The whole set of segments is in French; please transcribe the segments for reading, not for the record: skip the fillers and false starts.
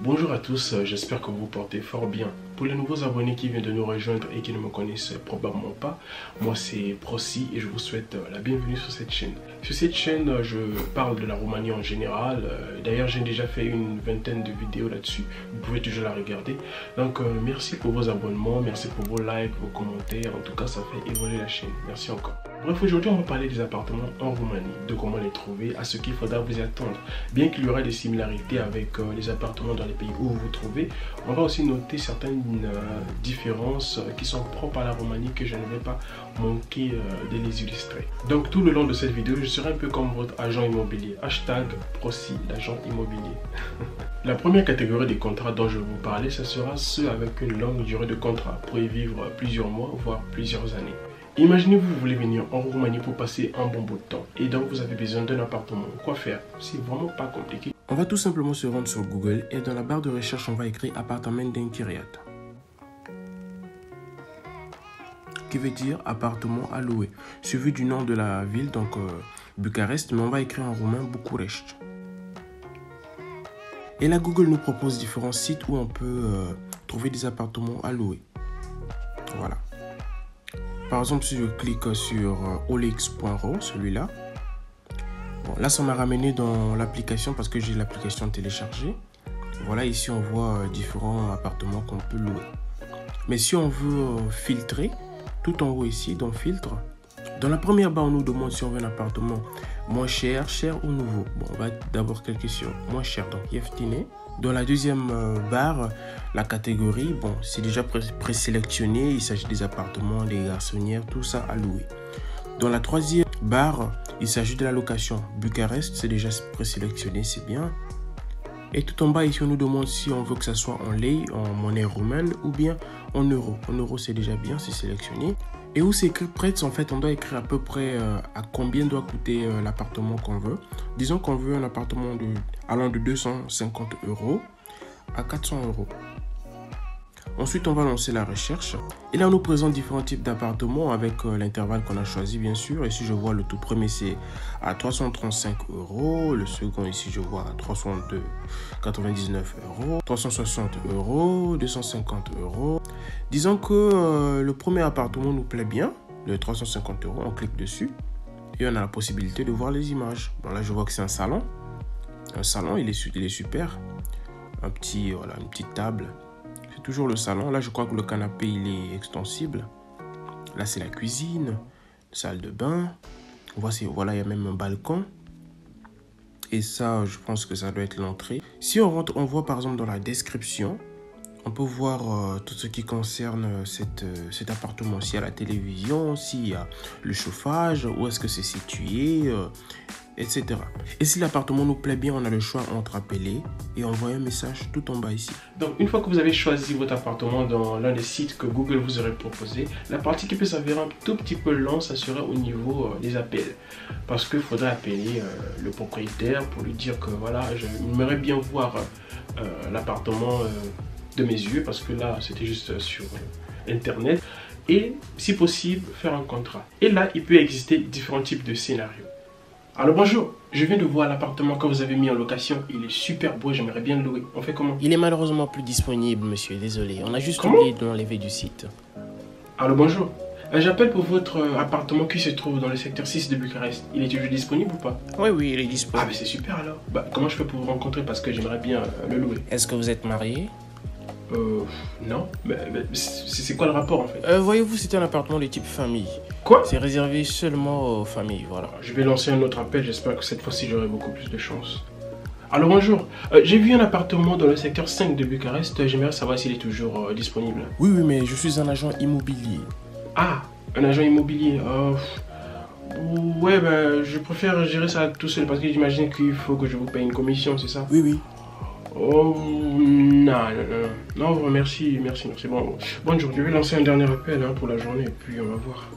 Bonjour à tous, j'espère que vous vous portez fort bien. Pour les nouveaux abonnés qui viennent de nous rejoindre et qui ne me connaissent probablement pas, moi c'est Procy et je vous souhaite la bienvenue sur cette chaîne. Sur cette chaîne, je parle de la Roumanie en général. D'ailleurs, j'ai déjà fait une vingtaine de vidéos là-dessus. Vous pouvez toujours la regarder. Donc, merci pour vos abonnements, merci pour vos likes, vos commentaires. En tout cas, ça fait évoluer la chaîne. Merci encore. Bref, aujourd'hui, on va parler des appartements en Roumanie, de comment les trouver, à ce qu'il faudra vous y attendre. Bien qu'il y aura des similarités avec les appartements dans les pays où vous vous trouvez, on va aussi noter certaines différences qui sont propres à la Roumanie que je ne vais pas manquer de les illustrer. Donc, tout le long de cette vidéo, je serai un peu comme votre agent immobilier. Hashtag Procy, l'agent immobilier. La première catégorie des contrats dont je vais vous parler, ce sera ceux avec une longue durée de contrat pour y vivre plusieurs mois, voire plusieurs années. Imaginez vous voulez venir en Roumanie pour passer un bon bout de temps et donc vous avez besoin d'un appartement. Quoi faire? C'est vraiment pas compliqué. On va tout simplement se rendre sur Google et dans la barre de recherche on va écrire appartement d'Enchiriat, qui veut dire appartement à louer, suivi du nom de la ville, donc Bucarest, mais on va écrire en roumain București. Et là Google nous propose différents sites où on peut trouver des appartements à louer. Voilà. Par exemple, si je clique sur olx.ro, celui-là, bon, là ça m'a ramené dans l'application parce que j'ai l'application téléchargée. Voilà, ici on voit différents appartements qu'on peut louer. Mais si on veut filtrer, tout en haut ici, dans filtre, dans la première barre on nous demande si on veut un appartement moins cher, cher ou nouveau. Bon, on va d'abord cliquer sur moins cher, donc Yeftine. Dans la deuxième barre, la catégorie, bon, c'est déjà présélectionné, il s'agit des appartements, des garçonnières, tout ça à louer. Dans la troisième barre, il s'agit de la location. Bucarest, c'est déjà présélectionné, c'est bien. Et tout en bas, ici, on nous demande si on veut que ça soit en lei, en monnaie roumaine ou bien en euros. En euros, c'est déjà bien, c'est sélectionné. Et où c'est écrit prêt, en fait, on doit écrire à peu près à combien doit coûter l'appartement qu'on veut. Disons qu'on veut un appartement allant de 250 € à 400 €. Ensuite, on va lancer la recherche. Et là, on nous présente différents types d'appartements avec l'intervalle qu'on a choisi, bien sûr. Ici, je vois le tout premier, c'est à 335 €. Le second, ici, je vois à 399 €, 360 €, 250 €. Disons que le premier appartement nous plaît bien, le 350 €. On clique dessus et on a la possibilité de voir les images. Bon, là, je vois que c'est un salon. Un salon, il est super. Voilà, une petite table. C'est toujours le salon. Là, je crois que le canapé, il est extensible. Là, c'est la cuisine, salle de bain. Voilà, il y a même un balcon. Et ça, je pense que ça doit être l'entrée. Si on rentre, on voit par exemple dans la description, on peut voir tout ce qui concerne cet appartement. S'il y a la télévision, s'il y a le chauffage, où est-ce que c'est situé, etc. Et si l'appartement nous plaît bien, on a le choix entre appeler et envoyer un message tout en bas ici. Donc, une fois que vous avez choisi votre appartement dans l'un des sites que Google vous aurait proposé, la partie qui peut s'avérer un tout petit peu lente, ça serait au niveau des appels. Parce qu'il faudrait appeler le propriétaire pour lui dire que voilà, j'aimerais bien voir l'appartement de mes yeux, parce que là, c'était juste sur Internet. Et, si possible, faire un contrat. Et là, il peut exister différents types de scénarios. Alors bonjour, je viens de voir l'appartement que vous avez mis en location. Il est super beau, j'aimerais bien le louer. On fait comment? Il est malheureusement plus disponible, monsieur. Désolé, on a juste oublié de l'enlever du site. Alors bonjour, j'appelle pour votre appartement qui se trouve dans le secteur 6 de Bucarest. Il est toujours disponible ou pas? Oui, il est disponible. Ah mais c'est super alors. Bah, comment je fais pour vous rencontrer parce que j'aimerais bien le louer? Est-ce que vous êtes marié? Non. Mais c'est quoi le rapport en fait? Voyez-vous, c'est un appartement de type famille. Quoi? C'est réservé seulement aux familles, voilà. Je vais lancer un autre appel, j'espère que cette fois-ci j'aurai beaucoup plus de chance. Alors bonjour, j'ai vu un appartement dans le secteur 5 de Bucarest, j'aimerais savoir s'il est toujours disponible. Oui, mais je suis un agent immobilier. Ah, un agent immobilier. Ouais, ben je préfère gérer ça tout seul parce que j'imagine qu'il faut que je vous paye une commission, c'est ça? Oui. Oh, non, merci. Bon, bonjour, je vais lancer un dernier appel pour la journée et puis on va voir.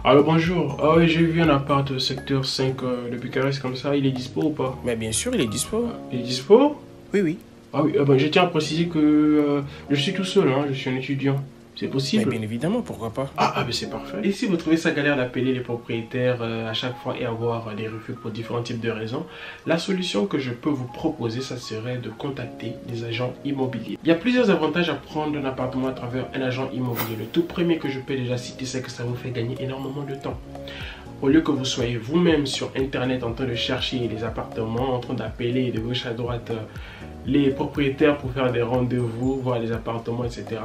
Alors bonjour, oui, j'ai vu un appart secteur 5 de Bucarest comme ça, il est dispo ou pas? Mais bien sûr, il est dispo. Il est dispo? Oui. Ah oui, ben, je tiens à préciser que je suis tout seul, je suis un étudiant. C'est possible. Mais bien évidemment, pourquoi pas. Mais c'est parfait. Et si vous trouvez ça galère d'appeler les propriétaires à chaque fois et avoir des refus pour différents types de raisons, la solution que je peux vous proposer, ça serait de contacter des agents immobiliers. Il y a plusieurs avantages à prendre un appartement à travers un agent immobilier. Le tout premier que je peux déjà citer, c'est que ça vous fait gagner énormément de temps. Au lieu que vous soyez vous-même sur internet en train de chercher les appartements, en train d'appeler de gauche à droite les propriétaires pour faire des rendez-vous, voir les appartements, etc.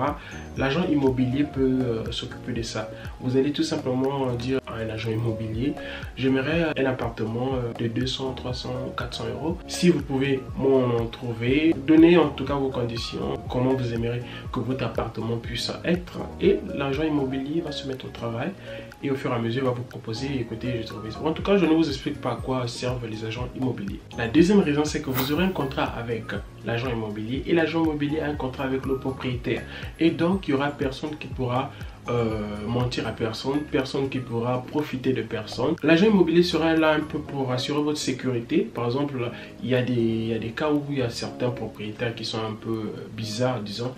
L'agent immobilier peut s'occuper de ça. Vous allez tout simplement dire à un agent immobilier, j'aimerais un appartement de 200, 300, 400 euros. Si vous pouvez m'en trouver, donnez en tout cas vos conditions, comment vous aimeriez que votre appartement puisse être. Et l'agent immobilier va se mettre au travail et au fur et à mesure, il va vous proposer, écoutez, je trouve ça. En tout cas, je ne vous explique pas à quoi servent les agents immobiliers. La deuxième raison, c'est que vous aurez un contrat avec l'agent immobilier et l'agent immobilier a un contrat avec le propriétaire. Et donc, il n'y aura personne qui pourra mentir à personne, personne qui pourra profiter de personne. L'agent immobilier sera là un peu pour assurer votre sécurité. Par exemple, il y a des cas où il y a certains propriétaires qui sont un peu bizarres, disons.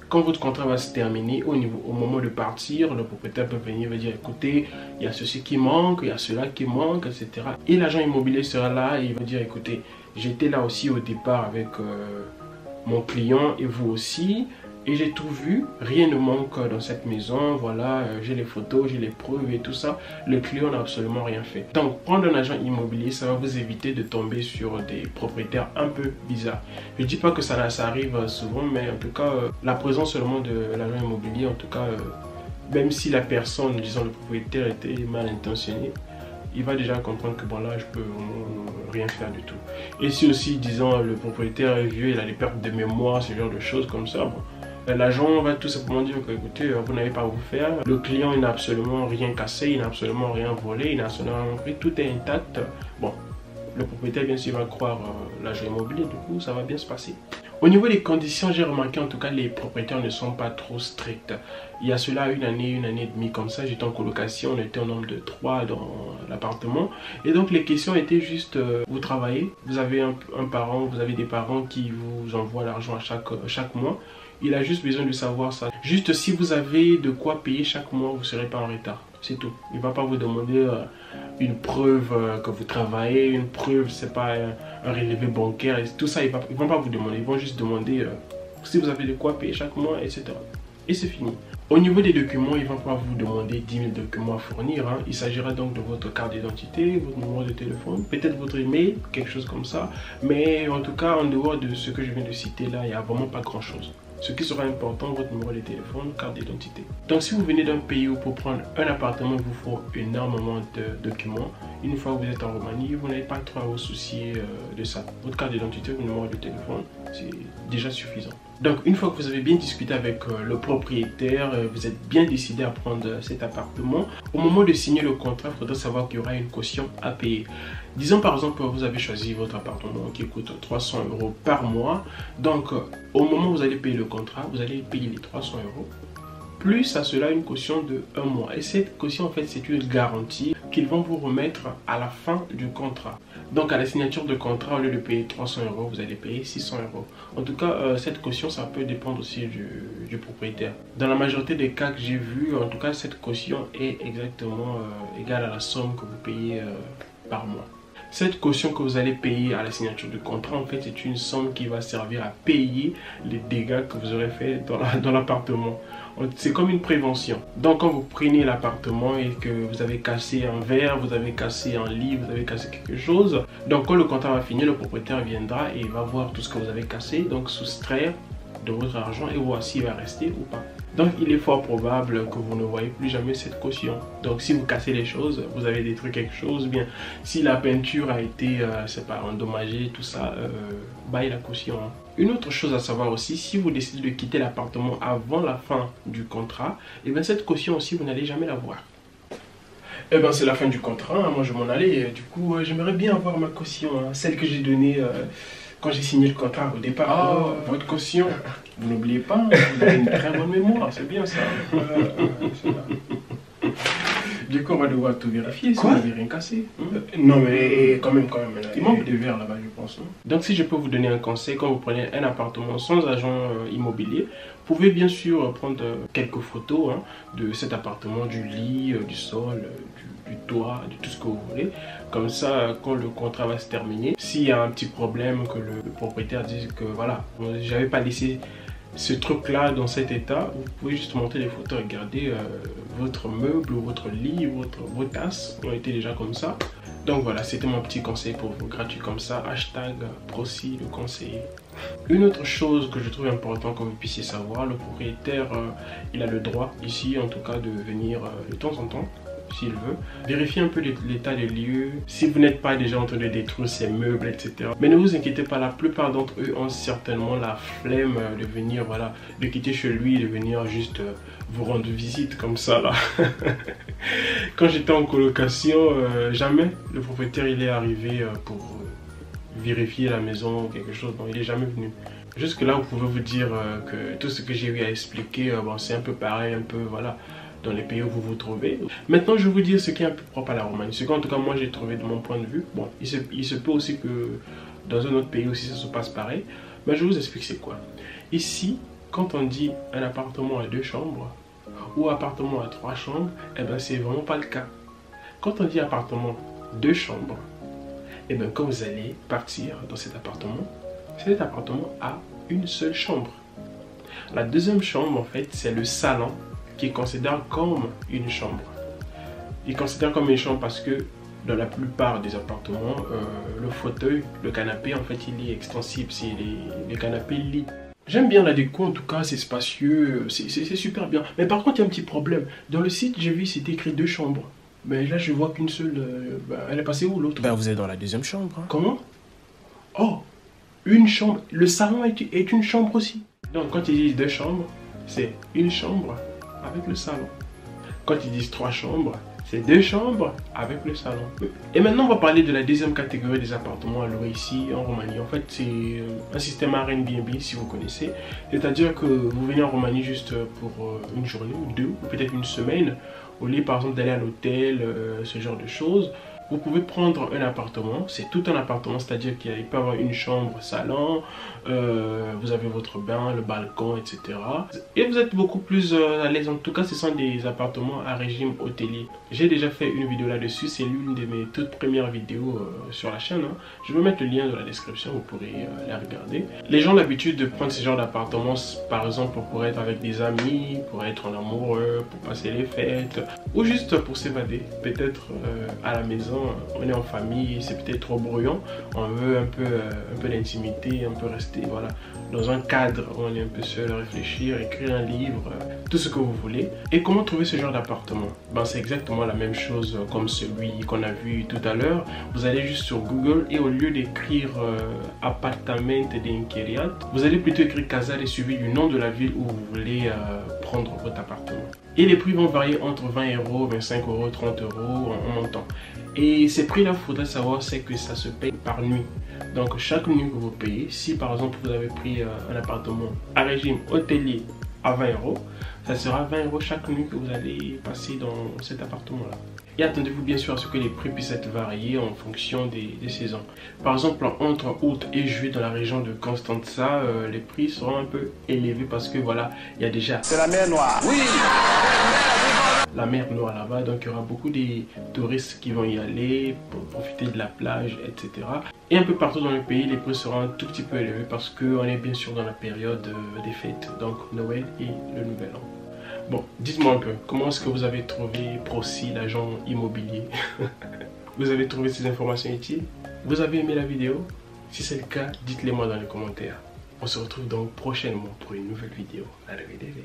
Quand votre contrat va se terminer, au moment de partir, le propriétaire peut venir et dire écoutez, il y a ceci qui manque, il y a cela qui manque, etc. Et l'agent immobilier sera là et il va dire écoutez, j'étais là aussi au départ avec mon client et vous aussi. Et j'ai tout vu, rien ne manque dans cette maison, voilà, j'ai les photos, j'ai les preuves et tout ça. Le client n'a absolument rien fait. Donc, prendre un agent immobilier, ça va vous éviter de tomber sur des propriétaires un peu bizarres. Je ne dis pas que ça arrive souvent, mais en tout cas, la présence seulement de l'agent immobilier, en tout cas, même si la personne, disons le propriétaire, était mal intentionné, il va déjà comprendre que bon là je peux rien faire du tout. Et si aussi, disons, le propriétaire est vieux, il a des pertes de mémoire, ce genre de choses comme ça, bon. L'agent va tout simplement dire que écoutez, vous n'avez pas à vous faire. Le client, il n'a absolument rien cassé, il n'a absolument rien volé, il n'a absolument rien pris, tout est intact. Bon, le propriétaire, bien sûr, va croire l'agent immobilier, du coup, ça va bien se passer. Au niveau des conditions, j'ai remarqué en tout cas les propriétaires ne sont pas trop stricts. Il y a cela une année et demie comme ça, j'étais en colocation, on était au nombre de 3 dans l'appartement. Et donc les questions étaient juste, vous travaillez, vous avez un parent, vous avez des parents qui vous envoient l'argent à chaque mois. Il a juste besoin de savoir ça. Juste si vous avez de quoi payer chaque mois, vous ne serez pas en retard. C'est tout. Il ne va pas vous demander une preuve que vous travaillez, une preuve, c'est pas un relevé bancaire. Tout ça, ils ne vont pas vous demander. Ils vont juste demander si vous avez de quoi payer chaque mois, etc. Et c'est fini. Au niveau des documents, ils ne vont pas vous demander 10 000 documents à fournir. Hein. Il s'agira donc de votre carte d'identité, votre numéro de téléphone, peut-être votre email, quelque chose comme ça. Mais en tout cas, en dehors de ce que je viens de citer là, il n'y a vraiment pas grand-chose. Ce qui sera important, votre numéro de téléphone, carte d'identité. Donc si vous venez d'un pays où pour prendre un appartement, il vous faut énormément de documents. Une fois que vous êtes en Roumanie, vous n'avez pas trop à vous soucier de ça. Votre carte d'identité, votre numéro de téléphone, c'est déjà suffisant. Donc une fois que vous avez bien discuté avec le propriétaire, vous êtes bien décidé à prendre cet appartement, au moment de signer le contrat, il faudra savoir qu'il y aura une caution à payer. Disons par exemple, vous avez choisi votre appartement qui coûte 300 € par mois. Donc au moment où vous allez payer le contrat, vous allez payer les 300 €. Plus à cela une caution de 1 mois. Et cette caution en fait c'est une garantie qu'ils vont vous remettre à la fin du contrat. Donc à la signature de contrat, au lieu de payer 300 €, vous allez payer 600 €. En tout cas, cette caution, ça peut dépendre aussi du propriétaire. Dans la majorité des cas que j'ai vus, en tout cas, cette caution est exactement égale à la somme que vous payez par mois. Cette caution que vous allez payer à la signature du contrat, en fait, c'est une somme qui va servir à payer les dégâts que vous aurez fait dans l'appartement. C'est comme une prévention. Donc, quand vous prenez l'appartement et que vous avez cassé un verre, vous avez cassé un lit, vous avez cassé quelque chose, donc quand le contrat va finir, le propriétaire viendra et il va voir tout ce que vous avez cassé, donc soustraire de votre argent et voir s'il va rester ou pas. Donc il est fort probable que vous ne voyez plus jamais cette caution. Donc si vous cassez les choses, vous avez détruit quelque chose, bien si la peinture a été, c'est pas endommagée, tout ça, baille la caution. Hein. Une autre chose à savoir aussi, si vous décidez de quitter l'appartement avant la fin du contrat, et bien cette caution aussi vous n'allez jamais la voir. Eh ben c'est la fin du contrat, hein. Moi je m'en allais, du coup j'aimerais bien avoir ma caution, hein, celle que j'ai donnée quand j'ai signé le contrat au départ. Ah, votre caution, vous n'oubliez pas, vous avez une très bonne mémoire, c'est bien ça. Du coup, on va devoir tout vérifier si Quoi? vous n'avez rien cassé. Non, mais quand même. Il manque des verres là-bas, je pense. Donc, si je peux vous donner un conseil, quand vous prenez un appartement sans agent immobilier, vous pouvez bien sûr prendre quelques photos de cet appartement, du lit, du sol, du toit, de tout ce que vous voulez. Comme ça, quand le contrat va se terminer, s'il y a un petit problème, que le propriétaire dise que voilà, j'avais pas laissé ce truc là dans cet état, vous pouvez juste monter les photos. Regardez, votre meuble ou votre lit, vos tasses ont été déjà comme ça. Donc voilà, c'était mon petit conseil pour vous, gratuit comme ça. Hashtag Proci le conseiller. Une autre chose que je trouve important que vous puissiez savoir, le propriétaire il a le droit ici en tout cas de venir de temps en temps s'il veut, vérifier un peu l'état des lieux, si vous n'êtes pas déjà en train de détruire ces meubles, etc. Mais ne vous inquiétez pas, la plupart d'entre eux ont certainement la flemme de venir, voilà, de quitter chez lui, de venir juste vous rendre visite comme ça là. Quand j'étais en colocation, jamais le propriétaire il est arrivé pour vérifier la maison ou quelque chose, bon, il n'est jamais venu. Jusque là vous pouvez vous dire que tout ce que j'ai eu à expliquer, bon, c'est un peu pareil, un peu voilà, dans les pays où vous vous trouvez. Maintenant, je vais vous dire ce qui est un peu propre à la Roumanie. Ce qu'en tout cas, moi, j'ai trouvé de mon point de vue. Bon, il se peut aussi que dans un autre pays aussi, ça se passe pareil. Mais je vous explique c'est quoi. Ici, quand on dit un appartement à 2 chambres ou appartement à 3 chambres, eh ben, c'est vraiment pas le cas. Quand on dit appartement 2 chambres, eh ben, quand vous allez partir dans cet appartement a une seule chambre. La deuxième chambre, en fait, c'est le salon, qui considère comme une chambre. Il considère comme une chambre parce que dans la plupart des appartements, le fauteuil, le canapé, en fait, il est extensible, c'est les canapés lits. J'aime bien la déco, en tout cas, c'est spacieux, c'est super bien. Mais par contre, il y a un petit problème. Dans le site, j'ai vu, c'était écrit 2 chambres. Mais là, je vois qu'une seule, elle est passée où l'autre? Ben, vous êtes dans la deuxième chambre. Hein. Comment? Oh, une chambre. Le salon est une chambre aussi. Donc, quand ils disent 2 chambres, c'est une chambre avec le salon. Quand ils disent 3 chambres, c'est 2 chambres avec le salon. Et maintenant, on va parler de la deuxième catégorie des appartements à louer ici en Roumanie. En fait, c'est un système Airbnb, si vous connaissez. C'est-à-dire que vous venez en Roumanie juste pour une journée ou 2, ou peut-être une semaine. Au lieu, par exemple, d'aller à l'hôtel, ce genre de choses. Vous pouvez prendre un appartement, c'est tout un appartement, c'est-à-dire qu'il peut y avoir une chambre, salon, vous avez votre bain, le balcon, etc. Et vous êtes beaucoup plus à l'aise. En tout cas, ce sont des appartements à régime hôtelier. J'ai déjà fait une vidéo là-dessus, c'est l'une de mes toutes premières vidéos sur la chaîne. Je vais mettre le lien dans la description, vous pourrez la regarder. Les gens ont l'habitude de prendre ce genre d'appartements, par exemple, pour être avec des amis, pour être en amoureux, pour passer les fêtes, ou juste pour s'évader, peut-être à la maison. On est en famille, c'est peut-être trop bruyant, on veut un peu d'intimité, un peu rester voilà, dans un cadre où on est un peu seul, réfléchir, écrire un livre, tout ce que vous voulez. Et comment trouver ce genre d'appartement? Ben, c'est exactement la même chose comme celui qu'on a vu tout à l'heure. Vous allez juste sur Google et au lieu d'écrire appartement d'Inkeriat, vous allez plutôt écrire Casare suivi du nom de la ville où vous voulez prendre votre appartement. Et les prix vont varier entre 20 €, 25 €, 30 € en montant. Et ces prix-là, il faudrait savoir, c'est que ça se paye par nuit. Donc chaque nuit que vous payez, si par exemple vous avez pris un appartement à régime hôtelier à 20 €, ça sera 20 € chaque nuit que vous allez passer dans cet appartement-là. Et attendez-vous bien sûr à ce que les prix puissent être variés en fonction des saisons. Par exemple, entre août et juillet dans la région de Constanța, les prix seront un peu élevés parce que voilà, il y a déjà... C'est la mer Noire. Oui. La mer Noire là-bas, donc il y aura beaucoup de touristes qui vont y aller pour profiter de la plage, etc. Et un peu partout dans le pays, les prix seront un tout petit peu élevés parce qu'on est bien sûr dans la période des fêtes, donc Noël et le Nouvel An. Bon, dites-moi un peu, comment est-ce que vous avez trouvé Proci, l'agent immobilier? Vous avez trouvé ces informations utiles? Vous avez aimé la vidéo? Si c'est le cas, dites-les moi dans les commentaires. On se retrouve donc prochainement pour une nouvelle vidéo. Arrivederci.